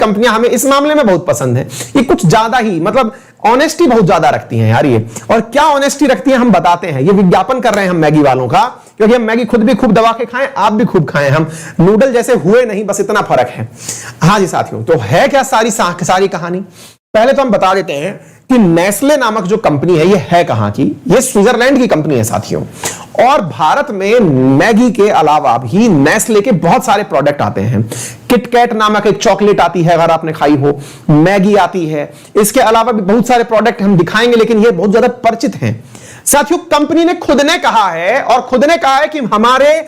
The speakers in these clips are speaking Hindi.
कंपनियां हमें इस मामले में बहुत पसंद है। ये कुछ ज्यादा ही मतलब ऑनेस्टी बहुत ज्यादा रखती हैं यार ये। और क्या ऑनेस्टी रखती हैं हम बताते हैं। ये विज्ञापन कर रहे हैं हम मैगी वालों का, क्योंकि हम मैगी खुद भी खूब दबा के खाएं, आप भी खूब खाएं, हम नूडल जैसे हुए नहीं, बस इतना फर्क है। हाँ जी साथियों, तो है क्या सारी कहानी। पहले तो हम बता देते हैं कि नेस्ले नामक जो कंपनी है ये है कहां की। ये स्विट्जरलैंड की कंपनी है साथियों। और भारत में मैगी के अलावा भी नेस्ले के बहुत सारे प्रोडक्ट आते हैं। किटकैट नामक एक चॉकलेट आती है, अगर आपने खाई हो, मैगी आती है। इसके अलावा भी बहुत सारे प्रोडक्ट हम दिखाएंगे, लेकिन ये बहुत ज्यादा परिचित हैं साथियों। कंपनी ने खुद ने कहा है कि हमारे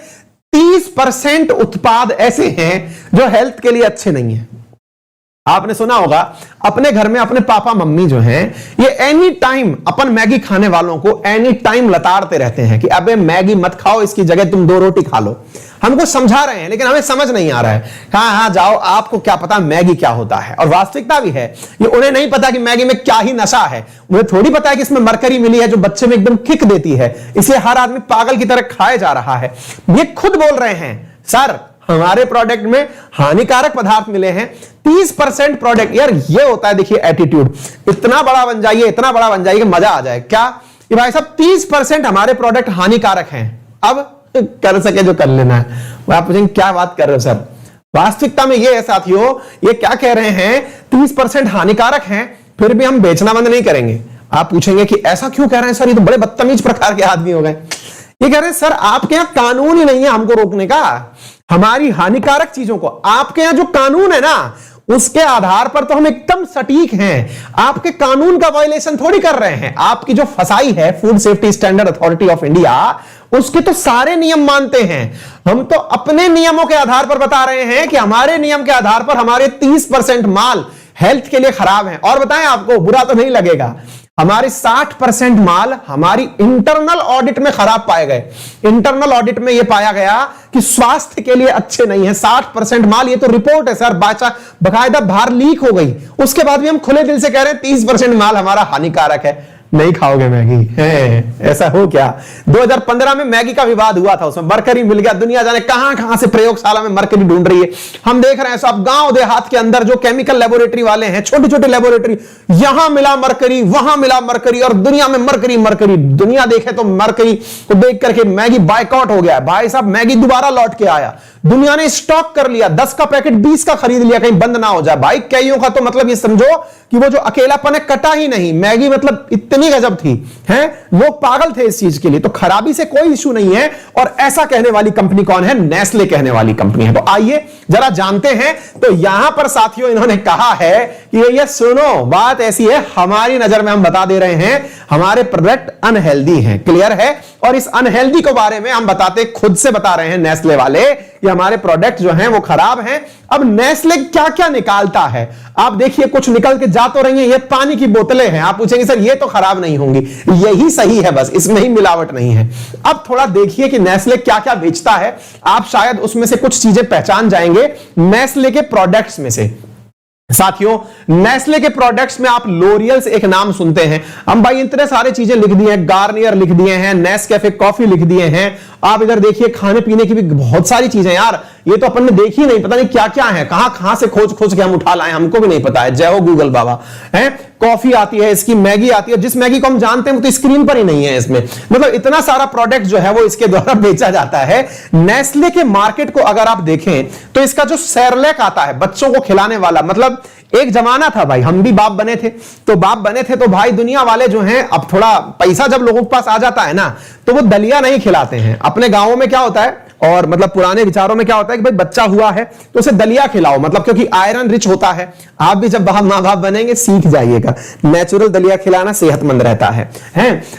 30% उत्पाद ऐसे हैं जो हेल्थ के लिए अच्छे नहीं है। आपने सुना होगा अपने घर में अपने पापा मम्मी जो हैं ये एनी टाइम अपन मैगी खाने वालों को एनी टाइम लताड़ते रहते हैं कि अबे मैगी मत खाओ, इसकी जगह तुम 2 रोटी खा लो। हमको समझा रहे हैं लेकिन हमें समझ नहीं आ रहा है। हाँ जाओ, आपको क्या पता मैगी क्या होता है। और वास्तविकता भी है ये, उन्हें नहीं पता कि मैगी में क्या ही नशा है। उन्हें थोड़ी पता है कि इसमें मरकरी मिली है जो बच्चे में एकदम किक देती है, इसलिए हर आदमी पागल की तरह खाया जा रहा है। ये खुद बोल रहे हैं सर हमारे प्रोडक्ट में हानिकारक पदार्थ मिले हैं 30% प्रोडक्ट। यार ये होता है देखिए एटीट्यूड, इतना बड़ा बन जाइए कि मजा आ जाए। क्या कि भाई साहब 30% हमारे प्रोडक्ट हानिकारक हैं, अब कर सके जो कर लेना है। आप पूछेंगे क्या बात कर रहे हो सर। वास्तविकता में ये है साथियों, ये क्या कह रहे हैं 30% हानिकारक हैं, फिर भी हम बेचना बंद नहीं करेंगे। आप पूछेंगे कि ऐसा क्यों कह रहे हैं सर, ये तो बड़े बदतमीज प्रकार के आदमी हो गए। ये कह रहे हैं सर आपके यहां कानून ही नहीं है हमको रोकने का, हमारी हानिकारक चीजों को। आपके यहां जो कानून है ना उसके आधार पर तो हम एकदम सटीक हैं, आपके कानून का वायलेशन थोड़ी कर रहे हैं। आपकी जो फसाई है food safety standard authority of India, उसके तो सारे नियम मानते हैं। हम तो अपने नियमों के आधार पर बता रहे हैं कि हमारे नियम के आधार पर हमारे 30% माल हेल्थ के लिए खराब है। और बताएं आपको बुरा तो नहीं लगेगा, हमारे 60% माल हमारी इंटरनल ऑडिट में खराब पाए गए। इंटरनल ऑडिट में यह पाया गया कि स्वास्थ्य के लिए अच्छे नहीं है 60% माल। ये तो रिपोर्ट है सर, बकायदा बाहर लीक हो गई, उसके बाद भी हम खुले दिल से कह रहे हैं 30% माल हमारा हानिकारक है। नहीं खाओगे मैगी है, ऐसा हो क्या। 2015 में मैगी का विवाद हुआ था, उसमें मरकरी मिल गया। दुनिया जाने कहां से प्रयोगशाला में मरकरी ढूंढ रही है। हम देख रहे हैं सब गांव देहात के अंदर जो केमिकल लेबोरेटरी वाले हैं, छोटी छोटी लेबोरेटरी, यहां मिला मरकरी, वहां मिला मरकरी, और दुनिया में मरकरी। दुनिया देखे तो मरकरी को देख करके मैगी बायकॉट हो गया। भाई साहब मैगी दोबारा लौट के आया, दुनिया ने स्टॉक कर लिया, 10 का पैकेट 20 का खरीद लिया, कहीं बंद ना हो जाए। भाई कईयों का तो मतलब ये समझो कि वो जो अकेलापन है कटा ही नहीं। मैगी मतलब इतनी गजब थी, हैं लोग पागल थे इस चीज के लिए। तो खराबी से कोई इशू नहीं है। और ऐसा कहने वाली कंपनी कौन है, नेस्ले कहने वाली कंपनी है। तो आइए जरा जानते हैं। तो यहां पर साथियों इन्होंने कहा है कि ये सुनो, बात ऐसी है, हमारी नजर में हम बता दे रहे हैं हमारे प्रोडक्ट अनहेल्दी हैं, क्लियर है। और इस अनहेल्दी के बारे में हम बताते, खुद से बता रहे हैं नेस्ले वाले कि हमारे प्रोडक्ट जो हैं वो खराब हैं। अब नेस्ले क्या क्या निकालता है आप देखिए, कुछ निकल के जा तो रही हैं, ये पानी की बोतलें हैं। आप पूछेंगे सर ये तो खराब नहीं होंगी, यही सही है, बस इसमें ही मिलावट नहीं है। अब थोड़ा देखिए कि नेस्ले क्या क्या बेचता है, आप शायद उसमें से कुछ चीजें पहचान जाएंगे नेस्ले के प्रोडक्ट्स में से। साथियों नेस्ले के प्रोडक्ट्स में आप लोरियल से एक नाम सुनते हैं, हम भाई इतने सारे चीजें लिख दिए हैं, गार्नियर लिख दिए हैं, नेस्कैफे कॉफी लिख दिए हैं। आप इधर देखिए खाने पीने की भी बहुत सारी चीजें, यार ये तो अपन ने देखी नहीं, पता नहीं क्या क्या है, कहां से खोज खोज के हम उठा लाए, हमको भी नहीं पता है। जय हो गूगल बाबा। है कॉफी आती है, इसकी मैगी आती है, जिस मैगी को हम जानते हैं वो तो स्क्रीन पर ही नहीं है इसमें। मतलब इतना सारा प्रोडक्ट जो है वो इसके द्वारा बेचा जाता है। नेस्ले के मार्केट को अगर आप देखें तो इसका जो सेरेलैक आता है बच्चों को खिलाने वाला, मतलब एक जमाना था भाई, हम भी बाप बने थे तो भाई दुनिया वाले जो हैं, अब थोड़ा पैसा जब लोगों के पास आ जाता है ना तो वो दलिया नहीं खिलाते हैं। अपने गांवों में क्या होता है, और मतलब पुराने विचारों में क्या होता है कि भाई बच्चा हुआ है तो उसे दलिया खिलाओ, मतलब क्योंकि आयरन रिच होता है। आप भी जब मां बाप बनेंगे सीख जाइएगा, नेचुरल दलिया खिलाना सेहतमंद रहता है।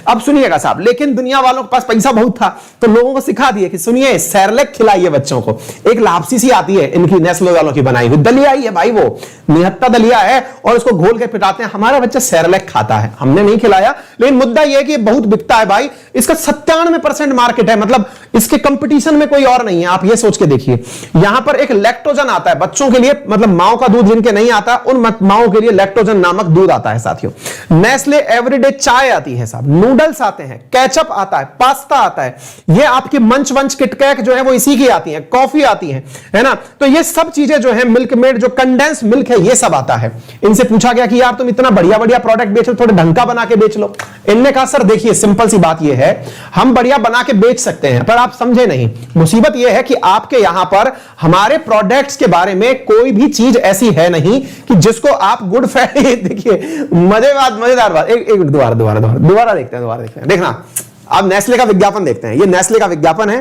अब सुनिएगा साहब, लेकिन दुनिया वालों के पास पैसा बहुत था तो लोगों को सिखा दिए कि सुनिए सेरेलैक खिलाइए बच्चों को। एक लापसी सी आती है इनकी नेस्ले वालों की बनाई हुई दलिया ही है भाई, वो निहत्ता दलिया है और उसको घोल के पिटाते हैं, हमारा बच्चा सेरेलैक खाता है। हमने नहीं खिलाया, लेकिन मुद्दा यह है कि बहुत बिकता है भाई, इसका 97% मार्केट है, मतलब इसके कंपटीशन में कोई और नहीं है, आप ये सोच के देखिए। यहां पर एक लैक्टोजन आता है बच्चों के लिए, मतलब माओ का दूध जिनके नहीं आता उन माओ के लिए लैक्टोजन नामक दूध आता है साथियों। नेस्ले एवरीडे चाय आती है साहब, नूडल्स आते हैं, केचप आता है, पास्ता आता है, ये आपकी मंच वंच किटकैट जो है वो इसी की आती है, कॉफी आती है ना। तो ये सब चीजें जो है, मिल्क मेड जो कंडेंस मिल्क है ये सब आता है। इनसे पूछा गया कि यार तुम इतना बढ़िया बढ़िया प्रोडक्ट बेच लो, थोड़े ढंग का बना के बेच लो। इनने कहा सर देखिए सिंपल सी बात ये है, हम बढ़िया बना के बेच सकते हैं पर आप समझे नहीं। मुसीबत ये है कि आपके यहां पर हमारे प्रोडक्ट्स के बारे में कोई भी चीज ऐसी है नहीं कि जिसको आप गुड फैट देखिए मजेदार बात, एक दोबारा देखते हैं। देखना, अब नेस्ले का विज्ञापन देखते हैं। ये नेस्ले का विज्ञापन है,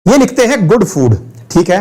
ये लिखते हैं गुड फूड, ठीक है,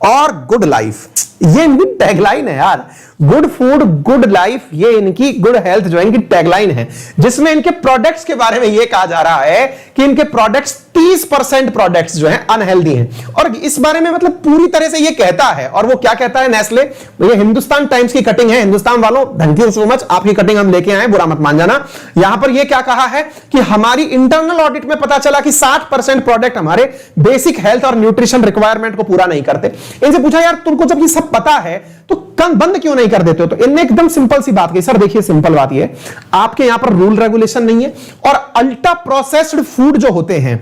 और गुड लाइफ, ये इनकी टैगलाइन है यार। गुड फूड गुड लाइफ, ये इनकी गुड हेल्थ जो है इनकी टैगलाइन है, जिसमें इनके प्रोडक्ट्स के बारे में ये कहा जा रहा है कि इनके प्रोडक्ट्स 30% प्रोडक्ट्स जो हैं अनहेल्दी हैं। और इस बारे में मतलब पूरी तरह से ये कहता है, और वो क्या कहता है नेस्ले, ये हिंदुस्तान टाइम्स की कटिंग है। हिंदुस्तान वालों थैंक यू सो मच, आपकी कटिंग हम लेके आए, बुरा मत मान जाना। यहां पर ये क्या कहा है कि हमारी इंटरनल ऑडिट में पता चला कि 60% प्रोडक्ट हमारे बेसिक हेल्थ और न्यूट्रिशन रिक्वायरमेंट को पूरा नहीं करते। इनसे पूछा यार तुमको जब ये सब पता है तो बंद क्यों नहीं कर देते हो? तो इनने एकदम सिंपल सी बात कही, सर देखिए सिंपल बात ये, आपके यहां पर रूल रेगुलेशन नहीं है, और अल्ट्रा प्रोसेस्ड फूड जो होते हैं,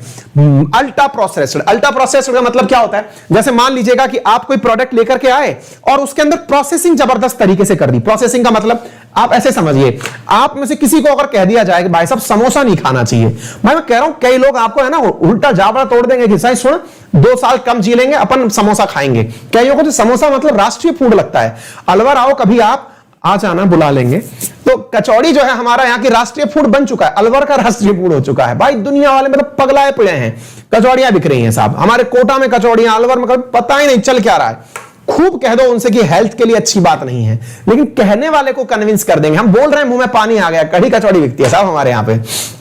अल्ट्रा प्रोसेस्ड का मतलब क्या होता है? जैसे मान लीजिएगा कि आप कोई प्रोडक्ट लेकर के आए और उसके अंदर प्रोसेसिंग जबरदस्त तरीके से कर दी। प्रोसेसिंग का मतलब आप ऐसे समझिए, आप में से किसी को अगर कह दिया जाए कि भाई साहब समोसा नहीं खाना चाहिए, भाई मैं कह रहा हूं कई लोग आपको है ना उल्टा जावड़ा तोड़ देंगे कि साहब सुन 2 साल कम जी लेंगे, अपन समोसा खाएंगे। कईयों को तो समोसा मतलब राष्ट्रीय फूड लगता है। अलवर आओ कभी, आप आ जाना, बुला लेंगे। तो कचौड़ी जो है हमारा यहाँ की राष्ट्रीय फूड बन चुका है, अलवर का राष्ट्रीय फूड हो चुका है भाई। दुनिया वाले मतलब पगलाए पड़े हैं, कचौड़ियां बिक रही हैं साहब। हमारे कोटा में कचौड़ियां, अलवर में पता ही नहीं चल क्या रहा है। खूब कह दो उनसे कि हेल्थ के लिए अच्छी बात नहीं है, लेकिन कहने वाले को कन्विंस कर देंगे। हम बोल रहे हैं मुंह में पानी आ गया, कढ़ी कचौड़ी बिकती है साहब हमारे यहाँ पे,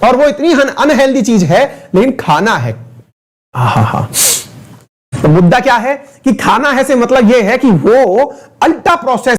और वो इतनी अनहेल्दी चीज है लेकिन खाना है। तो मुद्दा क्या है कि खाना है से मतलब ये है कि वो अल्ट्रा प्रोसेस